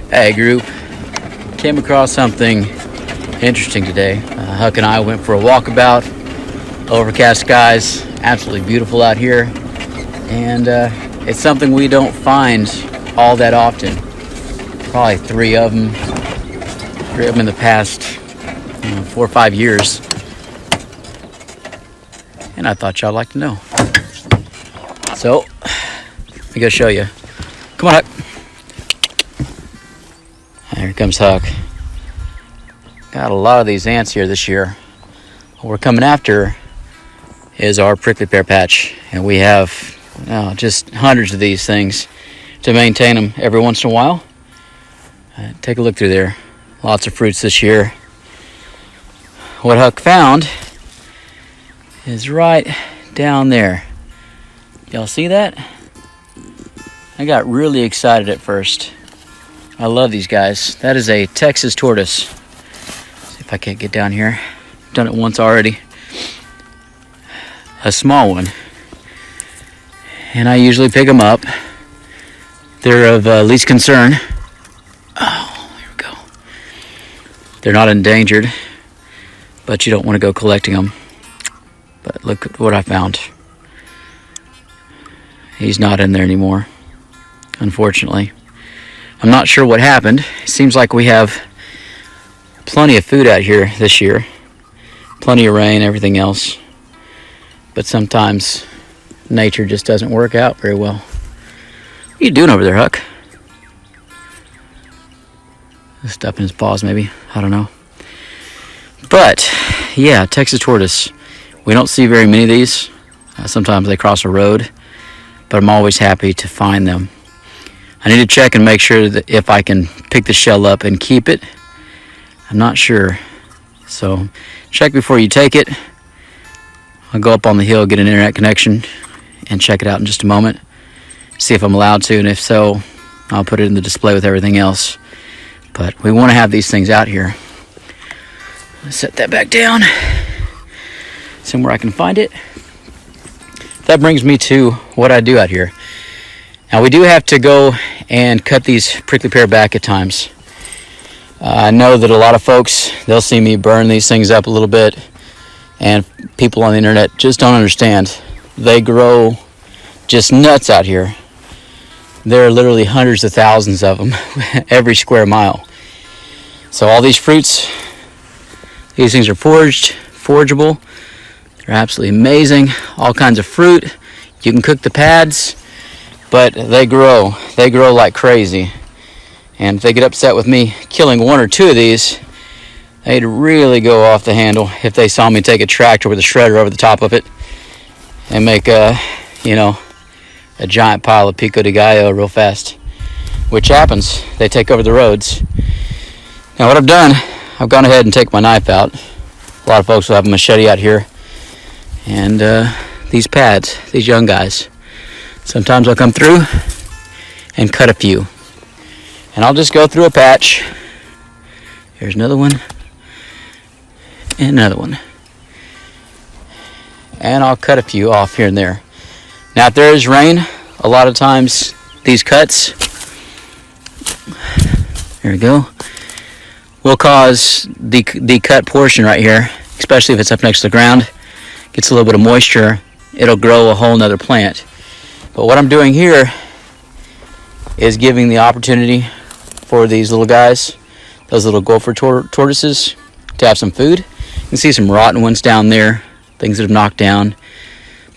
Hey group, came across something interesting today. Huck and I went for a walkabout, overcast skies, absolutely beautiful out here, and it's something we don't find all that often. Probably three of them in the past 4 or 5 years, and I thought y'all like to know. So, let me go show you. Come on, Huck. Here comes Huck. Got a lot of these ants here this year. What we're coming after is our prickly pear patch, and we have just hundreds of these things to maintain them every once in a while. Take a look through there. Lots of fruits this year. What Huck found is right down there. Y'all see that? I got really excited at first. I love these guys. That is a Texas tortoise. See if I can't get down here. Done it once already. A small one. And I usually pick them up. They're of least concern. Oh, here we go. They're not endangered, but you don't want to go collecting them. But look at what I found. He's not in there anymore, unfortunately. I'm not sure what happened. It seems like we have plenty of food out here this year. Plenty of rain, everything else. But sometimes nature just doesn't work out very well. What are you doing over there, Huck? Stuff in his paws, maybe. I don't know. But, yeah, Texas tortoise. We don't see very many of these. Sometimes they cross a road. But I'm always happy to find them. I need to check and make sure that if I can pick the shell up and keep it. I'm not sure. So check before you take it. I'll go up on the hill, get an internet connection, and check it out in just a moment. See if I'm allowed to, and if so, I'll put it in the display with everything else. But we want to have these things out here. Let's set that back down. Somewhere I can find it. That brings me to what I do out here. Now we do have to go and cut these prickly pear back at times. I know that a lot of folks, they'll see me burn these things up a little bit, and people on the internet just don't understand. They grow just nuts out here. There are literally hundreds of thousands of them every square mile. So all these fruits, these things are forageable. They're absolutely amazing. All kinds of fruit. You can cook the pads. But they grow like crazy. And if they get upset with me killing 1 or 2 of these, they'd really go off the handle if they saw me take a tractor with a shredder over the top of it and make a giant pile of pico de gallo real fast. Which happens. They take over the roads. Now what I've done, I've gone ahead and taken my knife out. A lot of folks will have a machete out here. And these pads, these young guys. Sometimes I'll come through and cut a few. And I'll just go through a patch. Here's another one. And another one. And I'll cut a few off here and there. Now if there is rain, a lot of times these cuts, there we go, will cause the cut portion right here, especially if it's up next to the ground, gets a little bit of moisture, it'll grow a whole nother plant. But what I'm doing here is giving the opportunity for these little guys, those little gopher tortoises, to have some food. You can see some rotten ones down there, things that have knocked down.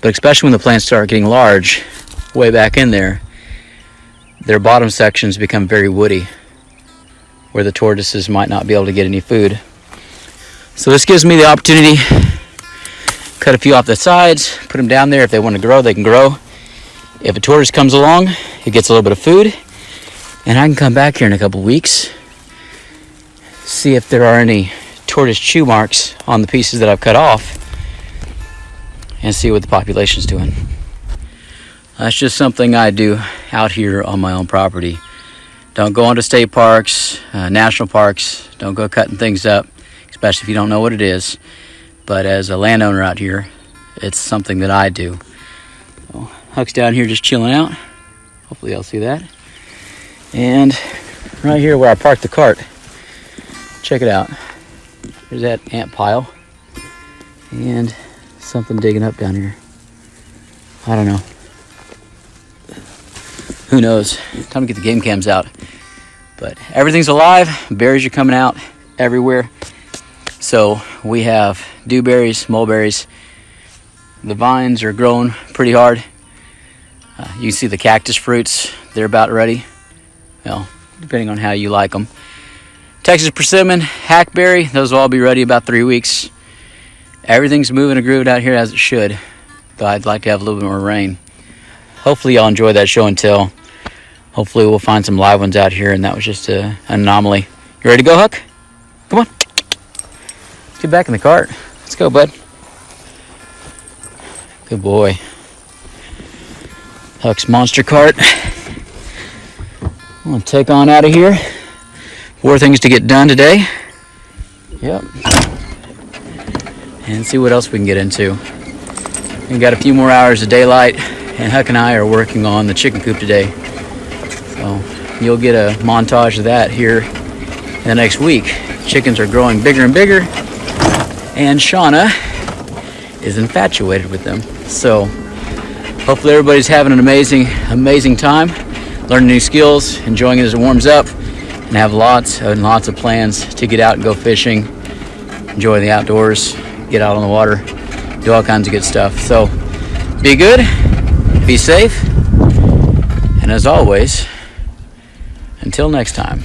But especially when the plants start getting large, way back in there, their bottom sections become very woody, where the tortoises might not be able to get any food. So this gives me the opportunity, cut a few off the sides, put them down there. If they want to grow, they can grow. If a tortoise comes along, it gets a little bit of food, and I can come back here in a couple weeks, see if there are any tortoise chew marks on the pieces that I've cut off, and see what the population's doing. That's just something I do out here on my own property. Don't go onto state parks, national parks. Don't go cutting things up, especially if you don't know what it is. But as a landowner out here, it's something that I do. So, Huck's down here just chilling out. Hopefully y'all see that. And right here where I parked the cart. Check it out. There's that ant pile. And something digging up down here. I don't know. Who knows? Time to get the game cams out. But everything's alive. Berries are coming out everywhere. So we have dewberries, mulberries. The vines are growing pretty hard. You can see the cactus fruits. They're about ready. Well, depending on how you like them. Texas persimmon, hackberry. Those will all be ready about 3 weeks. Everything's moving and grooved out here as it should. Though I'd like to have a little bit more rain. Hopefully y'all enjoy that show and tell. Hopefully we'll find some live ones out here, and that was just an anomaly. You ready to go, Huck? Come on. Get back in the cart. Let's go, bud. Good boy. Huck's monster cart. I'm gonna take on out of here. 4 things to get done today. Yep. And see what else we can get into. We got a few more hours of daylight, and Huck and I are working on the chicken coop today. So you'll get a montage of that here in the next week. Chickens are growing bigger and bigger, and Shauna is infatuated with them. So hopefully everybody's having an amazing time, learning new skills, enjoying it as it warms up, and have lots and lots of plans to get out and go fishing, enjoy the outdoors, get out on the water, do all kinds of good stuff. So be good, be safe, and as always, until next time.